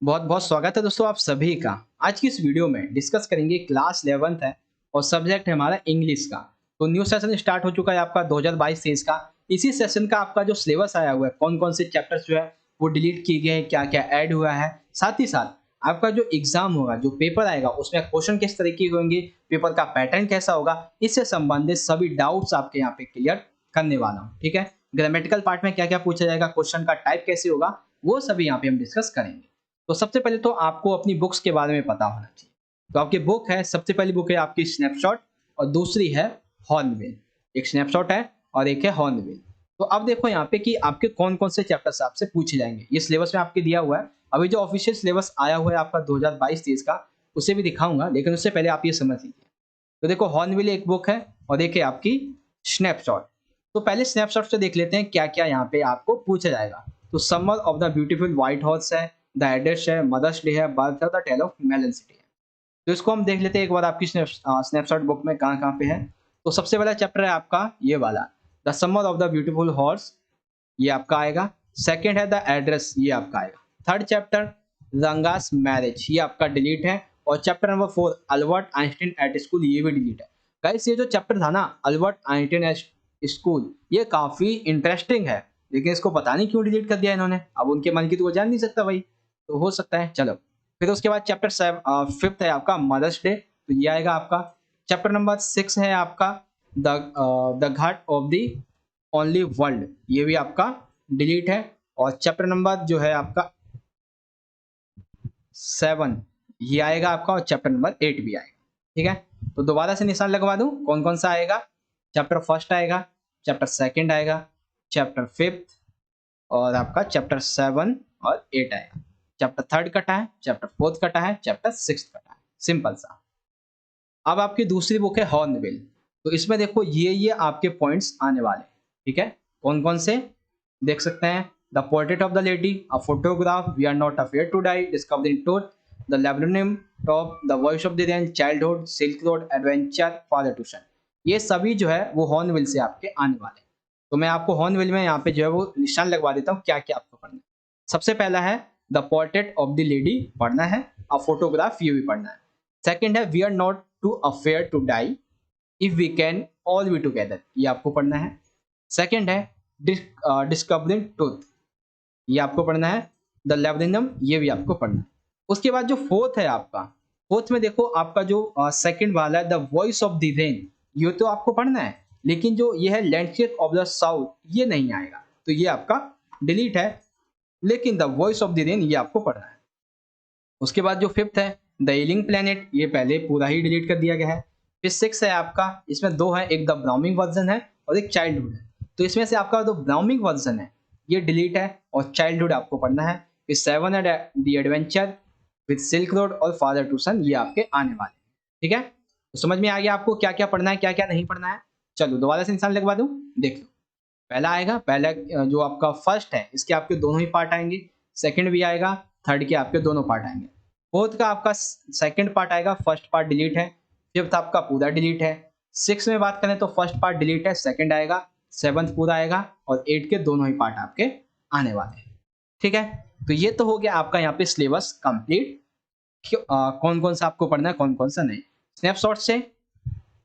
बहुत बहुत स्वागत है दोस्तों आप सभी का। आज की इस वीडियो में डिस्कस करेंगे क्लास 11th है और सब्जेक्ट है हमारा इंग्लिश का। तो न्यू सेशन स्टार्ट हो चुका है आपका 2022-23 का। इसी सेशन का आपका जो सिलेबस आया हुआ है, कौन-कौन से चैप्टर्स जो है वो डिलीट किए गए हैं, क्या-क्या ऐड हुआ है। साथ ही साथ आपका जो एग्जाम होगा, जो पेपर आएगा उसमें क्वेश्चन किस तरीके के होंगे, पेपर का पैटर्न कैसा होगा, इससे संबंधित सभी डाउट्स आपके यहाँ पे क्लियर करने वाला हूँ। ठीक है? ग्रामेटिकल पार्ट में क्या-क्या पूछा जाएगा, क्वेश्चन का टाइप कैसे होगा, वो सभी यहाँ पे हम डिस्कस करेंगे। तो सबसे पहले तो आपको अपनी बुक्स के बारे में पता होना चाहिए। तो आपकी बुक है, सबसे पहली बुक है आपकी स्नैपशॉट और दूसरी है हॉर्नबिल। एक स्नैपशॉट है और एक है हॉर्नबिल। तो अब देखो यहाँ पे कि आपके कौन-कौन से चैप्टर्स आपसे पूछे जाएँगे। ये सिलेबस में आपके दिया हुआ है। अभी जो ऑफिशियल सिलेबस आया हुआ है आपका 2022-23 का, उसे भी दिखाऊँगा, लेकिन उससे पहले आप ये समझ लीजिए। तो देखो हॉर्नबिल एक बुक है और एक है आपकी स्नैपशॉट। तो पहले स्नैपशॉट से देख लेते हैं क्या-क्या यहाँ पे आपको पूछा जाएगा। तो summer of the beautiful white horse है, द एड्रेस है, मदर्स डे है, बर्थ है, the tale of melon city है। तो इसको हम देख लेते हैं एक बार आपकी स्नैपशॉट बुक में कहाँ-कहाँ पे है। तो सबसे पहला चैप्टर है आपका ये वाला, the summer of the beautiful horse, ये आपका आएगा। सेकंड है द एड्रेस, ये आपका आएगा। थर्ड चैप्टर रंगास मैरिज, ये आपका डिलीट है। और chapter number 4 Albert Einstein at school, ये भी डिलीट है। गाइस ये जो चैप्टर था ना अल्बर्ट आइंस्टीन एट स्कूल, ये काफी इंटरेस्टिंग है, लेकिन इसको पता नहीं क्यों डिलीट कर दिया इन्होंने। अब उनके मन की तो वो जान नहीं सकता भाई, तो हो सकता है। चलो फिर उसके बाद चैप्टर 5 है आपका मदर्स डे, तो ये आएगा आपका। चैप्टर नंबर 6 है आपका the Ghat of the only world, ये भी आपका डिलीट है। और चैप्टर नंबर जो है आपका 7 ये आएगा आपका और चैप्टर नंबर 8 भी आएगा। ठीक है? तो दोबारा से निशान लगवा दूं कौन-कौन सा आएगा। चैप्टर फर्स्ट आएगा, चैप्टर सेकंड आएगा, चैप्टर फिफ्थ और आपका चैप्टर 7 और 8 आएगा। चैप्टर थर्ड कटा है, चैप्टर फोर्थ कटा है, चैप्टर सिक्स्थ कटा है। सिंपल सा। अब आपकी दूसरी बुक है हॉर्नबिल। तो इसमें देखो ये आपके पॉइंट्स आने वाले हैं। ठीक है? कौन-कौन से देख सकते हैं। The portrait of the lady, a photograph, we are not afraid to die, discovering truth, the laburnum top, the voice of the rain, childhood, silk road, adventure, father to son. ये सभी जो है वो हॉर्नबिल से आपके आने वाले हैं। तो मैं आपको हॉर्नबिल में यहाँ पे जो है वो निशान लगवा देता हूँ क्या-क्या आपको पढ़ना है। सबसे पहला है the portrait of the lady पढ़ना है, अ फोटोग्राफ ये भी पढ़ना है। सेकंड है we are not to afraid to die, if we can all be together, ये आपको पढ़ना है। सेकंड है डिस्कवरिंग ट्रूथ, ये आपको पढ़ना है। द लैब्रिथम ये भी आपको पढ़ना है। उसके बाद जो फोर्थ है आपका, फोर्थ में देखो आपका जो सेकंड वाला है the voice of the rain, ये तो आपको पढ़ना है, लेकिन जो ये है लैंडस्केप ऑफ द साउथ ये नहीं आएगा, तो ये आपका डिलीट है। लेकिन the voice of the rain ये आपको पढ़ना है। उसके बाद जो फिफ्थ है द एलिंग प्लेनेट, ये पहले पूरा ही डिलीट कर दिया गया है। फिर सिक्स है आपका, इसमें दो है, एक द ब्राउमिंग वर्जन है और एक चाइल्डहुड है। तो इसमें से आपका जो ब्राउमिंग वर्जन है ये डिलीट है और चाइल्डहुड आपको पढ़ना है। फिर सेवन है the adventure with silk road और फादर ट्यूशन, ये आपके आने वाले हैं। ठीक है? तो समझ में आ गया आपको क्या क्या पढ़ना है, क्या क्या नहीं पढ़ना है। चलो दोबारा से निशान लगवा दूं, देख लो। पहला आएगा, पहला जो आपका फर्स्ट है इसके आपके दोनों ही पार्ट आएंगे। सेकंड भी आएगा, थर्ड के आपके दोनों पार्ट आएंगे। फोर्थ का आपका सेकंड पार्ट आएगा, फर्स्ट पार्ट डिलीट है। फिफ्थ आपका पूरा डिलीट है। सिक्स में बात करें तो फर्स्ट पार्ट डिलीट है, सेकंड आएगा। सेवंथ पूरा आएगा और एट के दोनों ही पार्ट आपके आने वाले हैं। ठीक है? तो ये तो हो गया आपका यहाँ पे सिलेबस कंप्लीट। कौन कौन सा आपको पढ़ना है, कौन कौन सा नहीं। स्नैपशॉट से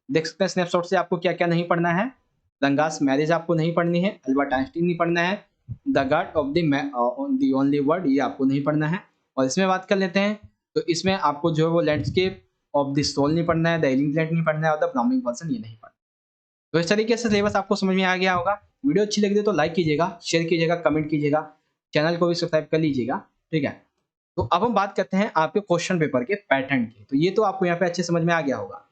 देख सकते हैं, स्नैपशॉट से आपको क्या क्या नहीं पढ़ना है। रंगास मैरिज आपको नहीं पढ़नी है, अल्बर्ट आइंस्टीन नहीं पढ़ना है, the God of the only word ये आपको नहीं पढ़ना है। और इसमें बात कर लेते हैं, तो इसमें आपको जो है वो लैंडस्केप ऑफ द सोल नहीं पढ़ना है, द एलिंग प्लेनेट नहीं पढ़ना है और द ब्राउनिंग वर्जन ये नहीं पढ़ना। तो इस तरीके से सिलेबस आपको समझ में आ गया होगा। वीडियो अच्छी लगी तो लाइक कीजिएगा, शेयर कीजिएगा, कमेंट कीजिएगा, चैनल को भी सब्सक्राइब कर लीजिएगा। ठीक है? तो अब हम बात करते हैं आपके क्वेश्चन पेपर के पैटर्न की। तो ये तो आपको यहाँ पे अच्छे समझ में आ गया होगा।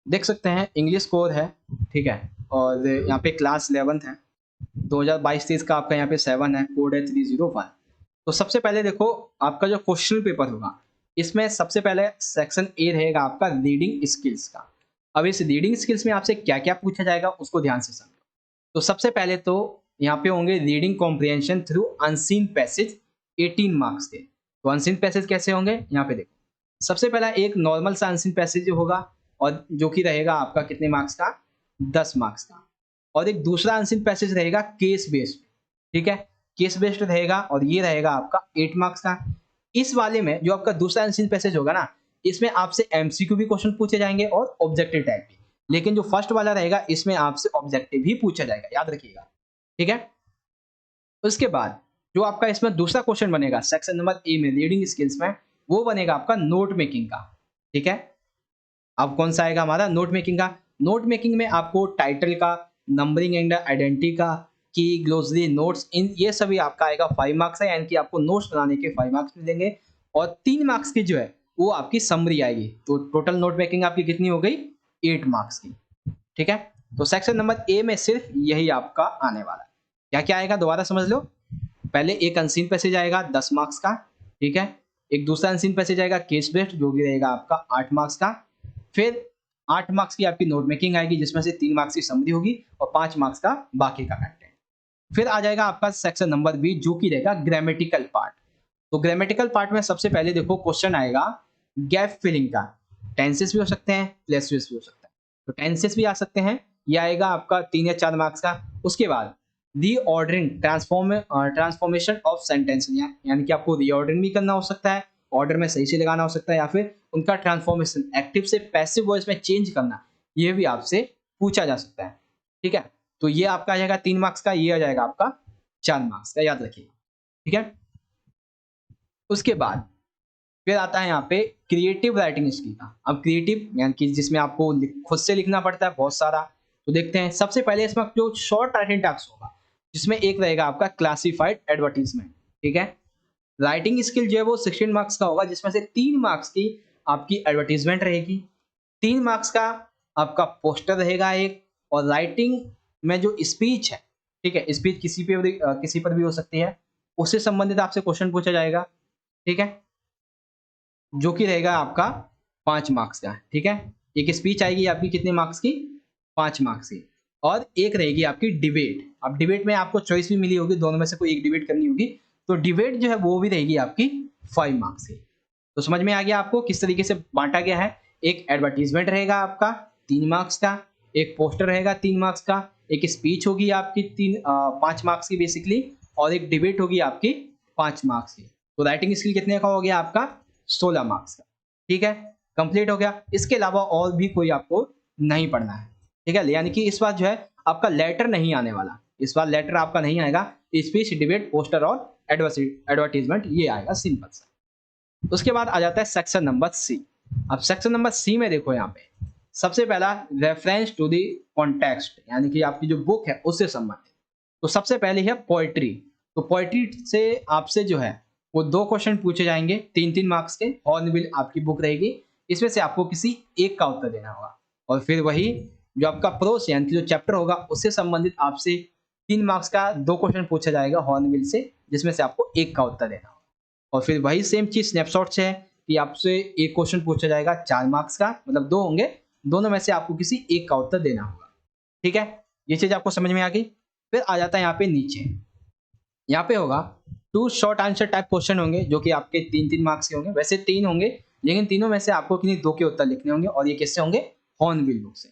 देख सकते हैं इंग्लिश कोर है, ठीक है, और यहाँ पे क्लास 11th है, 2022-23 का आपका यहाँ पे 7 है, कोड है 301। तो सबसे पहले देखो आपका जो क्वेश्चन पेपर होगा, इसमें सबसे पहले सेक्शन ए रहेगा आपका रीडिंग स्किल्स का। अब इस रीडिंग स्किल्स में आपसे क्या क्या पूछा जाएगा उसको ध्यान से समझो। तो सबसे पहले तो यहाँ पे होंगे reading comprehension through unseen passage, 18 marks के। तो अनसीन पैसेज कैसे होंगे यहाँ पे देखो। सबसे पहला एक नॉर्मल सा अनसीन पैसेज होगा और जो कि रहेगा आपका कितने मार्क्स का, 10 मार्क्स का। और एक दूसरा अनसीन पैसेज रहेगा केस बेस्ड, ठीक है, केस बेस्ड रहेगा और ये रहेगा आपका 8 मार्क्स का। इस वाले में जो आपका दूसरा आंसर पैसेज होगा ना, इसमें आपसे एमसीक्यू भी क्वेश्चन पूछे जाएंगे और ऑब्जेक्टिव टाइप भी, लेकिन जो फर्स्ट वाला रहेगा इसमें आपसे ऑब्जेक्टिव ही पूछा जाएगा, याद रखिएगा। ठीक है, उसके बाद जो आपका इसमें दूसरा क्वेश्चन बनेगा सेक्शन नंबर ए में रीडिंग स्किल्स में, वो बनेगा आपका नोट मेकिंग का। ठीक है, अब कौन सा आएगा हमारा नोट मेकिंग का। नोट मेकिंग में आपको टाइटल का, नंबरिंग एंड आइडेंटिटी का, की ग्लोसरी, नोट्स, इन ये सभी आपका आएगा 5 मार्क्स है, यानी कि आपको नोट्स बनाने के 5 मार्क्स मिलेंगे और 3 मार्क्स की जो है वो आपकी समरी आएगी। तो टोटल नोट मेकिंग आपकी कितनी हो गई, 8 मार्क्स की। ठीक है, तो सेक्शन नंबर ए में सिर्फ यही आपका आने वाला है। क्या क्या आएगा दोबारा समझ लो। पहले एक अनसीन पैसेज आएगा 10 मार्क्स का। ठीक है, एक दूसरा अनसीन पैसेज आएगा केस बेस्ड, जो भी रहेगा आपका 8 मार्क्स का। फिर 8 मार्क्स की आपकी नोट मेकिंग आएगी, जिसमें से 3 मार्क्स की समरी होगी और 5 मार्क्स का बाकी का कंटेंट। फिर आ जाएगा आपका सेक्शन नंबर बी, जो कि रहेगा ग्रामेटिकल पार्ट। तो ग्रामेटिकल पार्ट में सबसे पहले देखो क्वेश्चन आएगा गैप फिलिंग का। टेंसेस भी हो सकते हैं, प्लेसेस भी हो सकता है, तो टेंसेस भी आ सकते हैं, ये आएगा आपका 3 या 4 मार्क्स का। उसके बाद रीऑर्डरिंग, ट्रांसफॉर्मेशन ऑफ सेंटेंस, यानी कि आपको रीऑर्डरिंग भी करना हो सकता है, ऑर्डर में सही से लगाना हो सकता है, या फिर उनका ट्रांसफॉर्मेशन एक्टिव से पैसिव वॉइस में चेंज करना, ये भी आपसे पूछा जा सकता है। ठीक है, तो ये आपका आ जाएगा 3 मार्क्स का, ये आ जाएगा आपका 4 मार्क्स का, याद रखिएगा। ठीक है, उसके बाद फिर आता है यहाँ पे क्रिएटिव राइटिंग स्किल का। अब क्रिएटिव यानी कि जिसमें आपको खुद से लिखना पड़ता है बहुत सारा, तो देखते हैं। सबसे पहले इसमें जो शॉर्ट राइटिंग टास्क होगा, जिसमें एक रहेगा आपका क्लासिफाइड एडवर्टीजमेंट। ठीक है, राइटिंग स्किल जो है वो 16 मार्क्स का होगा, जिसमें से 3 मार्क्स की आपकी एडवर्टीजमेंट रहेगी, 3 मार्क्स का आपका पोस्टर रहेगा एक, और राइटिंग में जो स्पीच है, ठीक है, स्पीच किसी पर भी हो सकती है, उससे संबंधित आपसे क्वेश्चन पूछा जाएगा। ठीक है, जो कि रहेगा आपका 5 मार्क्स का। ठीक है, एक स्पीच आएगी आपकी कितने मार्क्स की, 5 मार्क्स की, और एक रहेगी आपकी डिबेट। अब डिबेट में आपको चॉइस भी मिली होगी, दोनों में से कोई एक डिबेट करनी होगी, तो डिबेट जो है वो भी रहेगी आपकी 5 मार्क्स की। तो समझ में आ गया आपको किस तरीके से बांटा गया है। एक एडवर्टीजमेंट रहेगा आपका 3 मार्क्स का, एक पोस्टर रहेगा 3 मार्क्स का, एक स्पीच होगी आपकी 5 मार्क्स की बेसिकली, और एक डिबेट होगी आपकी 5 मार्क्स की। तो राइटिंग स्किल कितने का हो गया आपका, 16 मार्क्स का। ठीक है, कंप्लीट हो गया। इसके अलावा और भी कोई आपको नहीं पढ़ना है। ठीक है, यानी कि इस बार जो है आपका लेटर नहीं आने वाला, इस बार लेटर आपका नहीं आएगा। स्पीच, डिबेट, पोस्टर और एडवर्टीजमेंट ये आएगा, सिंपल सा। उसके बाद आ जाता है सेक्शन नंबर सी। अब सेक्शन नंबर सी में देखो, यहाँ पे सबसे पहला रेफरेंस टू दी कॉन्टेक्स्ट, यानी कि आपकी जो बुक है उससे संबंधित। तो सबसे पहले है पोएट्री। तो पोएट्री से आपसे जो है वो 2 क्वेश्चन पूछे जाएंगे 3-3 मार्क्स के। हॉर्नबिल आपकी बुक रहेगी, इसमें से आपको किसी एक का उत्तर देना होगा। और फिर वही जो आपका प्रोस यानी कि जो चैप्टर होगा उससे संबंधित आपसे 3 मार्क्स का 2 क्वेश्चन पूछा जाएगा हॉर्नबिल से, जिसमें से आपको एक का उत्तर देना होगा। और फिर वही सेम चीज स्नैपशॉट से है कि आपसे एक क्वेश्चन पूछा जाएगा 4 मार्क्स का, मतलब 2 होंगे, दोनों में से आपको किसी एक का उत्तर देना होगा। ठीक है, ये चीज आपको समझ में आ गई। फिर आ जाता है यहाँ पे नीचे, यहाँ पे होगा 2 शॉर्ट आंसर टाइप क्वेश्चन होंगे, जो कि आपके 3-3 मार्क्स के होंगे। वैसे 3 होंगे, लेकिन तीनों में से आपको किन्हीं 2 के उत्तर लिखने होंगे, और ये किससे होंगे, हॉर्नबिल बुक से।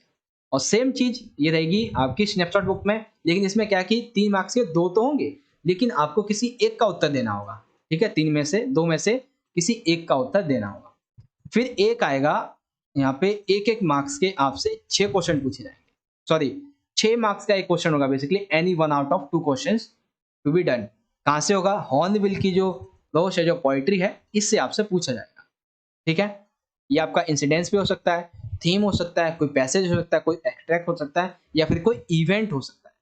और सेम चीज ये रहेगी आपकी स्नैपशॉट बुक में, लेकिन इसमें क्या कि 3 मार्क्स के 2 तो होंगे, लेकिन आपको किसी एक का उत्तर देना होगा। ठीक है, 3 में से 2 में से किसी एक का उत्तर देना होगा। फिर एक आएगा यहाँ पे, एक मार्क्स के आपसे 6 क्वेश्चन पूछे जाएंगे, सॉरी 6 मार्क्स का एक क्वेश्चन होगा basically, any one out of 2 questions to be done. कहां से होगा, हॉर्नबिल की जो रोश है, जो पोएट्री है, इससे आपसे पूछा जाएगा। ठीक है, ये आपका इंसिडेंस भी हो सकता है, थीम हो सकता है, कोई पैसेज हो सकता है, कोई एक्सट्रैक्ट हो सकता है, या फिर कोई इवेंट हो सकता है।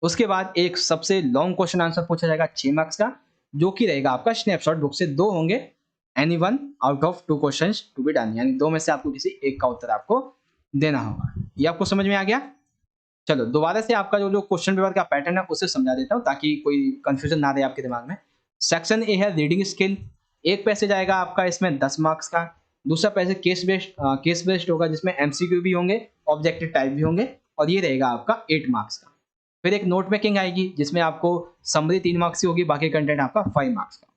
उसके बाद एक सबसे लॉन्ग क्वेश्चन आंसर पूछा जाएगा 6 मार्क्स का, जो कि रहेगा आपका स्नैपशॉट बुक से। 2 होंगे, any one out of 2 questions to be done, यानी 2 में से आपको किसी एक का उत्तर आपको देना होगा। ये आपको समझ में आ गया। चलो दोबारा से आपका जो क्वेश्चन पेपर का पैटर्न है उसे समझा देता हूँ, ताकि कोई कंफ्यूजन ना रहे आपके दिमाग में। सेक्शन ए है रीडिंग स्किल। एक पैसेज आएगा आपका इसमें 10 मार्क्स का। दूसरा पैसेज केस बेस्ड होगा, जिसमें एमसीक्यू भी होंगे, ऑब्जेक्टिव टाइप भी होंगे, और ये रहेगा आपका 8 मार्क्स का। फिर एक नोट मेकिंग आएगी, जिसमें आपको समरी 3 मार्क्स की होगी, बाकी कंटेंट आपका 5 मार्क्स का।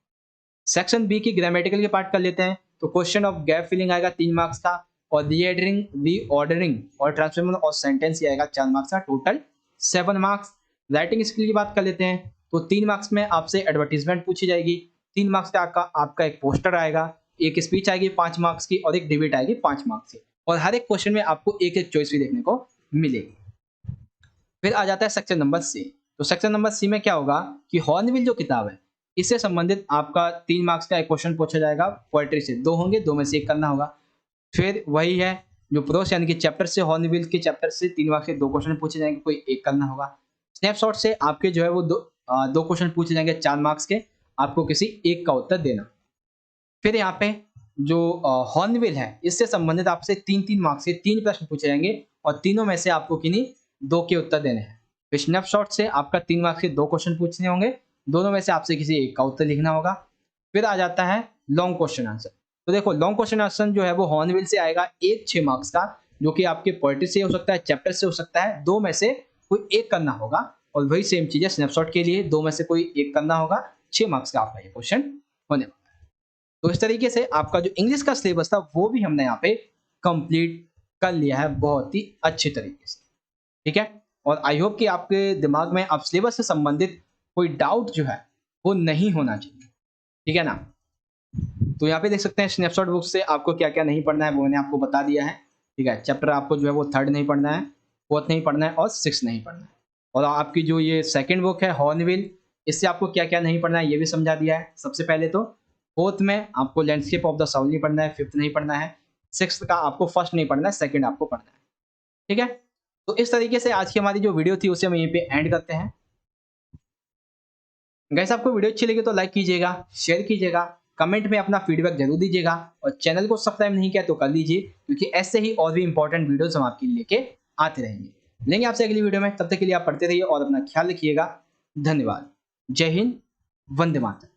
सेक्शन बी की ग्रामेटिकल के पार्ट कर लेते हैं। तो क्वेश्चन ऑफ गैप फिलिंग आएगा 3 मार्क्स का, और रीऑर्डरिंग और ट्रांसफॉर्मेशन ऑफ सेंटेंस आएगा 4 मार्क्स का, टोटल 7 मार्क्स। राइटिंग स्किल की बात कर लेते हैं, तो 3 मार्क्स में आपसे एडवर्टीजमेंट पूछी जाएगी, 3 मार्क्स का आपका एक पोस्टर आएगा, एक स्पीच आएगी 5 मार्क्स की और एक डिबेट आएगी 5 मार्क्स की, और हर एक क्वेश्चन में आपको एक-एक चॉइस भी देखने को मिलेगी। फिर आ जाता है सेक्शन नंबर सी। तो सेक्शन नंबर सी में क्या होगा कि हॉर्नबिल जो किताब है, इससे संबंधित आपका 3 मार्क्स का एक क्वेश्चन पूछा जाएगा पोएट्री से, 2 होंगे, 2 में से 1 करना होगा। फिर वही है जो प्रोस यानी कि चैप्टर से, हॉर्नबिल के चैप्टर से 3 मार्क्स के 2 क्वेश्चन पूछे जाएंगे, कोई 1 करना होगा। स्नैपशॉट से आपके जो है वो 2 क्वेश्चन पूछे जाएंगे 4 मार्क्स के, आपको किसी एक का उत्तर देना। फिर यहाँ पे जो हॉर्नबिल है, इससे संबंधित आपसे 3-3 मार्क्स के 3 प्रश्न पूछे जाएंगे और तीनों में से आपको किन्हीं 2 के उत्तर देने हैं। फिर स्नैपशॉट से आपका 3 मार्क्स के 2 क्वेश्चन पूछने होंगे, दोनों में से आपसे किसी एक का उत्तर लिखना होगा। फिर आ जाता है लॉन्ग क्वेश्चन आंसर। तो देखो लॉन्ग क्वेश्चन आंसर जो है वो हॉर्नबिल से आएगा, एक 6 मार्क्स का, जो कि आपके पोएट्री से हो सकता है, चैप्टर से हो सकता है, 2 में से कोई एक करना होगा। और वही सेम चीज है स्नैपशॉट के लिए, 2 में से कोई एक करना होगा, 6 मार्क्स का आपका ये क्वेश्चन होने वाला है। तो इस तरीके से आपका जो इंग्लिश का सिलेबस था वो भी हमने यहाँ पे कंप्लीट कर लिया है बहुत ही अच्छी तरीके से, ठीक है। और आई होप कि आपके दिमाग में अब सिलेबस से संबंधित कोई डाउट जो है वो नहीं होना चाहिए, ठीक है ना। तो यहाँ पे देख सकते हैं स्नैपशॉट बुक से आपको क्या क्या नहीं पढ़ना है वो मैंने आपको बता दिया है, ठीक है। चैप्टर आपको जो है वो 3rd नहीं पढ़ना है, 4th नहीं पढ़ना है और 6th नहीं पढ़ना है। और आपकी जो ये 2nd बुक है हॉर्नबिल, इससे आपको क्या क्या नहीं पढ़ना है ये भी समझा दिया है। सबसे पहले तो 4th में आपको लैंडस्केप ऑफ द साउथ नहीं पढ़ना है, 5th नहीं पढ़ना है, 6th का आपको 1st नहीं पढ़ना है, 2nd आपको पढ़ना है, ठीक है। तो इस तरीके से आज की हमारी जो वीडियो थी उसे हम यहीं पे एंड करते हैं। गाइस आपको वीडियो अच्छी लगी तो लाइक कीजिएगा, शेयर कीजिएगा, कमेंट में अपना फीडबैक जरूर दीजिएगा और चैनल को सब्सक्राइब नहीं किया तो कर लीजिए, क्योंकि ऐसे ही और भी इंपॉर्टेंट वीडियोस हम आपके लिए लेके आते रहेंगे। मिलेंगे आपसे अगली वीडियो में, तब तक के लिए आप पढ़ते रहिए और अपना ख्याल रखिएगा। धन्यवाद। जय हिंद, वंदे मातरम।